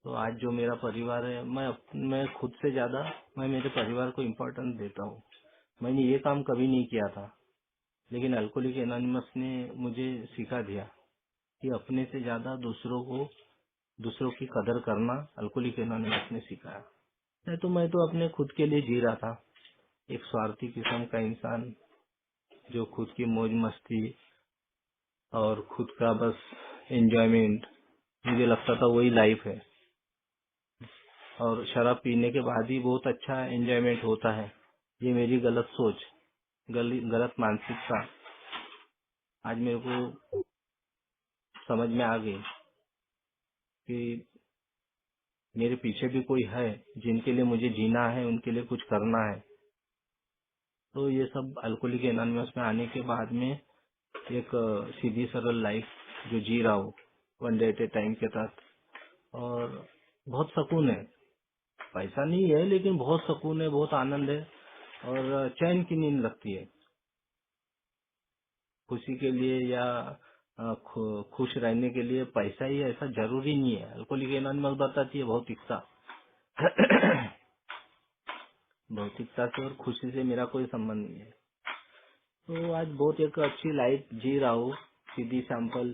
तो आज जो मेरा परिवार है, मैं खुद से ज्यादा मैं मेरे परिवार को इम्पोर्टेंस देता हूँ। मैंने ये काम कभी नहीं किया था, लेकिन अल्कोहलिक एनोनिमस ने मुझे सिखा दिया कि अपने से ज्यादा दूसरों की कदर करना अल्कोहलिक एनोनिमस ने सिखाया। नहीं तो मैं तो अपने खुद के लिए जी रहा था, एक स्वार्थी किस्म का इंसान जो खुद की मौज मस्ती और खुद का बस एंजॉयमेंट, मुझे लगता था वही लाइफ है। और शराब पीने के बाद ही बहुत अच्छा एंजॉयमेंट होता है। ये मेरी गलत सोच, गलत मानसिकता आज मेरे को समझ में आ गई कि मेरे पीछे भी कोई है जिनके लिए मुझे जीना है, उनके लिए कुछ करना है। तो ये सब अल्कोहलिक एनोनिमस में आने के बाद में एक सीधी सरल लाइफ जो जी रहा हूँ, one day at A time के साथ। और बहुत सुकून है, पैसा नहीं है लेकिन बहुत सुकून है, बहुत आनंद है और चैन की नींद लगती है। खुशी के लिए या खुश रहने के लिए पैसा ही ऐसा जरूरी नहीं है। अल्कोहलिक एनोनिमस बताती है भौतिकता भौतिकता से और खुशी से मेरा कोई संबंध नहीं है। तो आज बहुत एक अच्छी लाइफ जी रहा हूँ, सीधी सैंपल,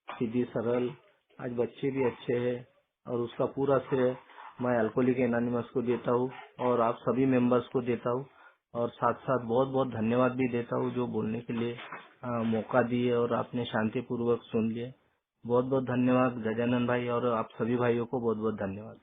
सीधी सरल। आज बच्चे भी अच्छे हैं और उसका पूरा श्रेय मैं अल्कोहलिक एनोनिमस को देता हूँ और आप सभी मेंबर्स को देता हूँ। और साथ साथ बहुत बहुत धन्यवाद भी देता हूँ जो बोलने के लिए मौका दिए और आपने शांतिपूर्वक सुन लिए। बहुत बहुत धन्यवाद गजानन भाई और आप सभी भाइयों को बहुत बहुत धन्यवाद।